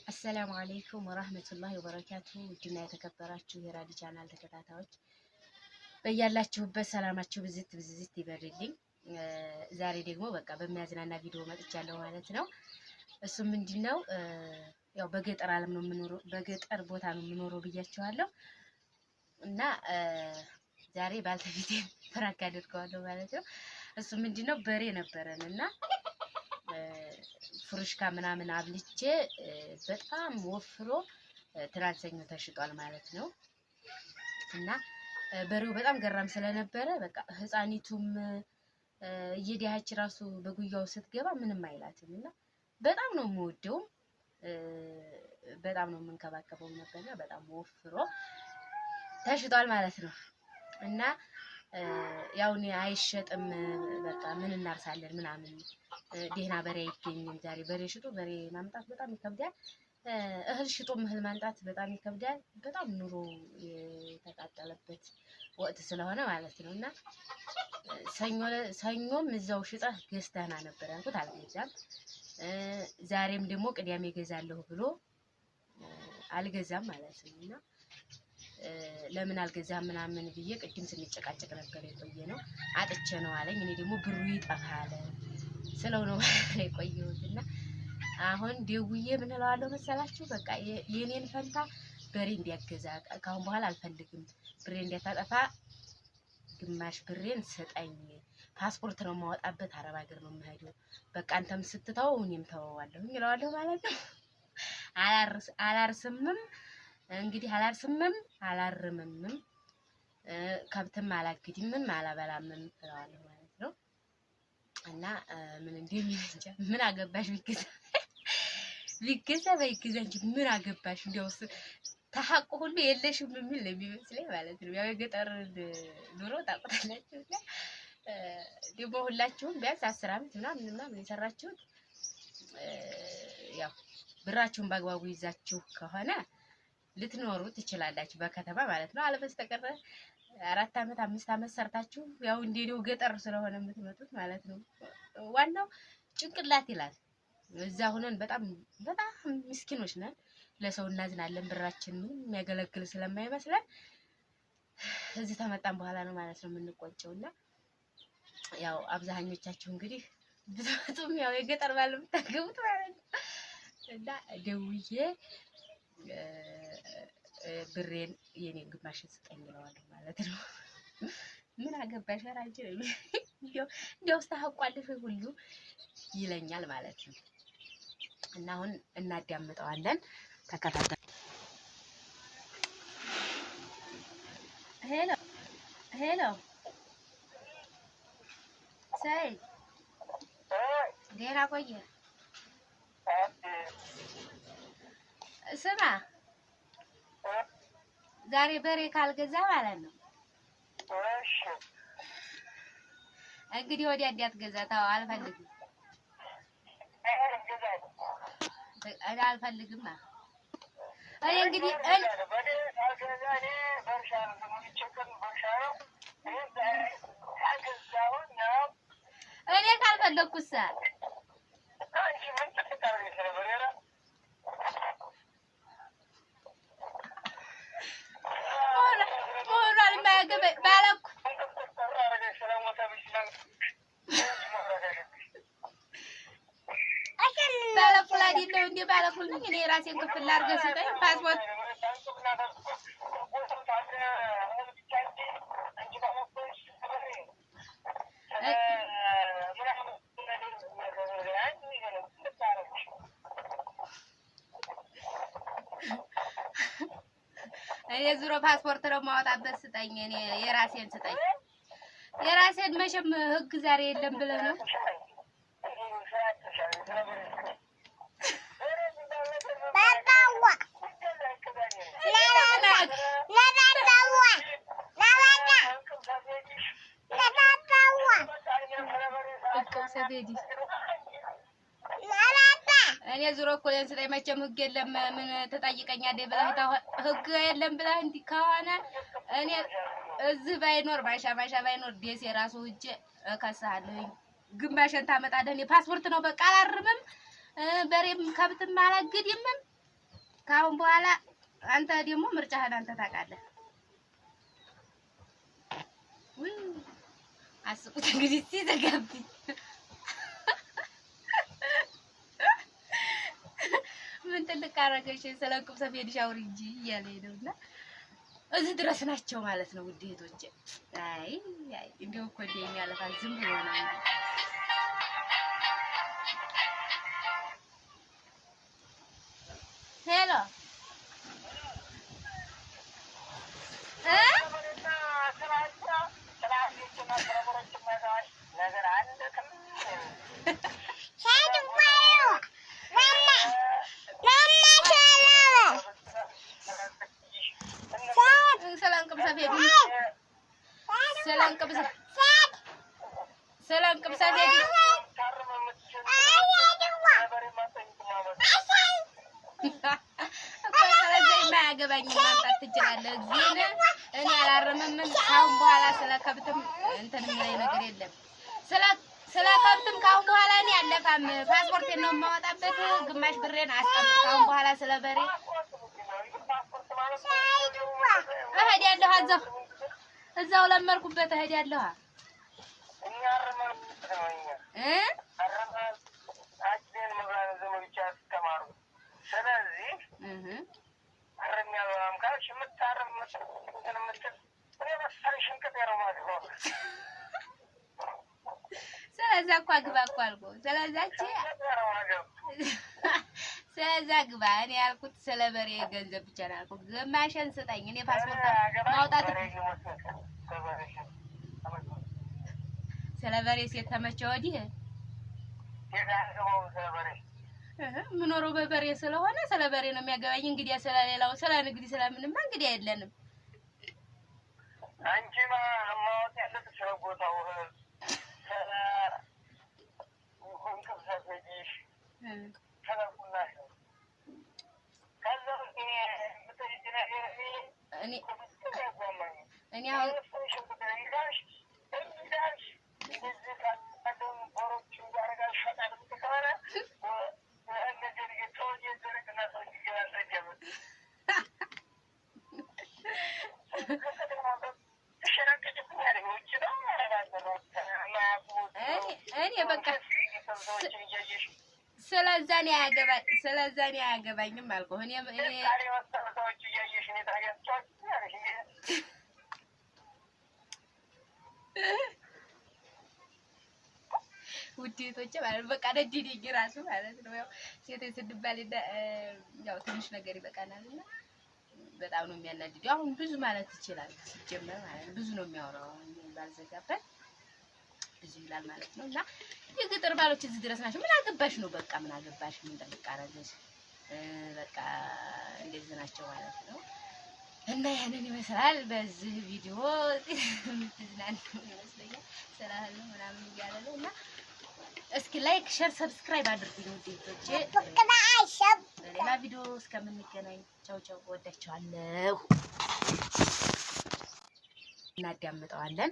السلام عليكم ورحمة الله وبركاته. ودنا يتكبراتشو የራዲ ቻናል ተከታታዮች በያላችሁበት ሰላማችሁ ብዝት ይበርልኝ። ዛሬ ደግሞ በቃ በሚያዝናና ቪዲዮ መጥቻለሁ ማለት ነው። እሱ ምንድነው ያው በገጠር ዓለም ነው የምኖረው፣ በገጠር ቦታ ነው የምኖረው ብያችኋለሁ። እና ዛሬ ባልተፊቴ ፍራክ አድርገዋለሁ ማለት ነው። እሱ ምንድነው በሬ ነበረንና ፍሩሽካ ምናምን አብልቼ በጣም ወፍሮ ትራንሰኞ ተሽጧል ማለት ነው። እና በሬው በጣም ገራም ስለነበረ በቃ ህፃኒቱም እየዲያች ራሱ በጉያው ስትገባ ምንም አይላትም። እና በጣም ነው የምወደው፣ በጣም ነው የምንከባከበው ነበርና በጣም ወፍሮ ተሽጧል ማለት ነው። እና ያው እኔ አይሸጥም በቃ ምን እናርሳለን ምናምን ደህና በሬ አይገኝም። ዛሬ በሬ ሽጦ በሬ ማምጣት በጣም ይከብዳል። እህል ሽጦ እህል ማምጣት በጣም ይከብዳል። በጣም ኑሮ የተቃጠለበት ወቅት ስለሆነ ማለት ነው። እና ሰኞም እዛው ሽጠህ ገዝተህና ነበር ያልኩት፣ አልገዛም። ዛሬም ደግሞ ቅዳሜ ገዛለሁ ብሎ አልገዛም ማለት ነው። እና ለምን አልገዛም ምናምን ብዬ ቅድም ስንጨቃጨቅ ነበር የቆየ ነው። አጥቼ ነው አለኝ። እኔ ደግሞ ብሩ ይጠፋል ስለው ነው የቆየሁትና አሁን ደውዬ ምን እለዋለሁ መሰላችሁ? በቃ የኔን ፈንታ በሬ እንዲያገዛ ካሁን በኋላ አልፈልግም፣ ብሬ እንዲያታጠፋ ግማሽ ብሬን ስጠኝ፣ ፓስፖርት ነው የማወጣበት፣ አረብ ሀገር ነው የምሄደው፣ በቃ አንተም ስትተው እኔም ተወዋለሁ እለዋለሁ ማለት ነው። አላርስምም እንግዲህ አላርስምም አላርምምም ከብትም አላግድምም አላበላምም እለዋለሁ ማለት ነው። እና ምን እንደሚያንጃ ምን አገባሽ ቢገዛ ባይገዛ እንጂ ምን አገባሽ እንደውስ ተሐቁ ሁሉ የለሽም የሚል ነው የሚመስለኝ ማለት ነው። ያው የገጠር ኑሮ ታውቁታላችሁ። እና ደግሞ ሁላችሁም ቢያንስ 10 አመት ምናምን የሰራችሁት ያው ብራችሁን በአግባቡ ይዛችሁ ከሆነ ልትኖሩ ትችላላችሁ በከተማ ማለት ነው። አለበስተቀር 4 አመት 5 አመት ሰርታችሁ ያው እንደኔው ገጠር ስለሆነ የምትመጡት ማለት ነው። ዋናው ጭንቅላት ይላል። እዛ ሆነን በጣም ምስኪኖች ነን፣ ለሰው እናዝናለን። ብራችን የሚያገለግል ስለማይመስለን እዚህ ተመጣን በኋላ ነው ማለት ነው የምንቆጨውና ያው አብዛኞቻችሁ እንግዲህ ብትመጡም ያው የገጠር ባል የምታገቡት ማለት ነው። እና ደውዬ ብሬን የኔን ግማሽ ስጠኝ እለዋለሁ ማለት ነው። ምን አገባሽ አራጅ እንዲያው ስታውቋልሽ ሁሉ ይለኛል ማለት ነው። እና አሁን እናዳምጠዋለን፣ ተከታተሉ። ሄሎ ሰይ ደህና ቆየ። ስማ ዛሬ በሬ ካልገዛ ማለት ነው እንግዲህ ወዲያ እንዳትገዛ ተው። አልፈልግም እኔ አልፈልግም። እኔ እንግዲህ እኔ ካልፈለኩሳ ባለኩል ነኝ እኔ ራሴን ክፍል አድርገህ ስጠኝ ፓስፖርት እኔ ዙሮ ፓስፖርት ነው የማወጣበት ስጠኝ። እኔ የራሴን ስጠኝ። የራሴን መቼም ህግ ዛሬ የለም ብለህ ነው እኔ ዙሮ እኮ ለእንስጣይ መቼም ህግ የለም ምን ተጠይቀኛለህ ብለህ ህግ የለም ብለህ እንዲህ ከሆነ እኔ እዚህ ባይኖር ማሻ ባይኖር ደሴ ራሱ ሂጅ እከስሃለሁ። ግማሽን ታመጣለህ። እኔ ፓስፖርት ነው በቃ አላርምም፣ በሬም ከብትም አላግድምም ካሁን በኋላ አንተ ደግሞ ምርጫህን አንተ ታውቃለህ። ወይ አስቁት እንግዲህ ሲዘጋብኝ ምን ትልቅ አደረገሽ ስለቁም ሰፌድ ሻውሪ እንጂ እያለኝ ነውና እዚህ ድረስ ናቸው ማለት ነው ውድ እህቶቼ። አይ እንደው እኮ እንደኛ ለፋ ዝም ብሎ ነው። ሄሎ ሰላም ሰፌድ አያገባኝም ማምጣት ትችላለህ። ግን እኔ አላረመም። ካሁን በኋላ ስለከብትም እንትን ላይ ነገር የለም። ስለከብትም ካሁን በኋላ እኔ አለፋም። ፓስፖርቴን ነው የማወጣበት። ግማሽ ብሬን አስቀምጥ። ካሁን በኋላ ስለበሬ እሄዳለሁ። እዛው ለመርኩበት እሄዳለሁ። ስለዛ እኮ አግባ እኮ አልኩህ። ስለዛ ግባ። እኔ ያልኩት ስለ በሬ ገንዘብ ብቻ ነው ያልኩት። ግማሽን ስጠኝ። እኔ ፓስፖርት ማውጣት ስለ በሬ ሴት ተመቸ ወዲህ ምኖረው በበሬ ስለሆነ ስለ በሬ ነው የሚያገባኝ። እንግዲህ ስለሌላው ስለ ንግድ ስለምንማ እንግዲህ አይደለንም። አንቺማ ማውጣት ያለብሽ ስለ ቦታው እኔ አሁን እኔ በቃ ስለዛ ነው አያገባኝም አልኩህ። እኔ ውዴቶቼ ማለት በቃ ደዲዲ ራሱ ማለት ነው። ያው ሴቶች ስንባል ያው ትንሽ ነገር ይበቃናልና በጣም ነው የሚያናድደው። አሁን ብዙ ማለት ይችላል ሲጀመር ማለት ብዙ ነው የሚያወራው ባልዘጋበት ብዙ ይላል ማለት ነው። እና የገጠር ባሎች እዚህ ድረስ ናቸው። ምን አገባሽ ነው በቃ ምን አገባሽ ምን እንደምቃረገሽ በቃ እንደዚህ ናቸው ማለት ነው። እና ያንን ይመስላል በዚህ ቪዲዮ ትዝናኑ ይመስለኛል። ሰላም ምናምን እያለ ነው እና እስኪ ላይክ ሼር ሰብስክራይብ አድርጉኝ ውዴቶቼ። በሌላ ቪዲዮ እስከምንገናኝ ቻው ቻው። ወዳችኋለሁ። እናዳምጠዋለን።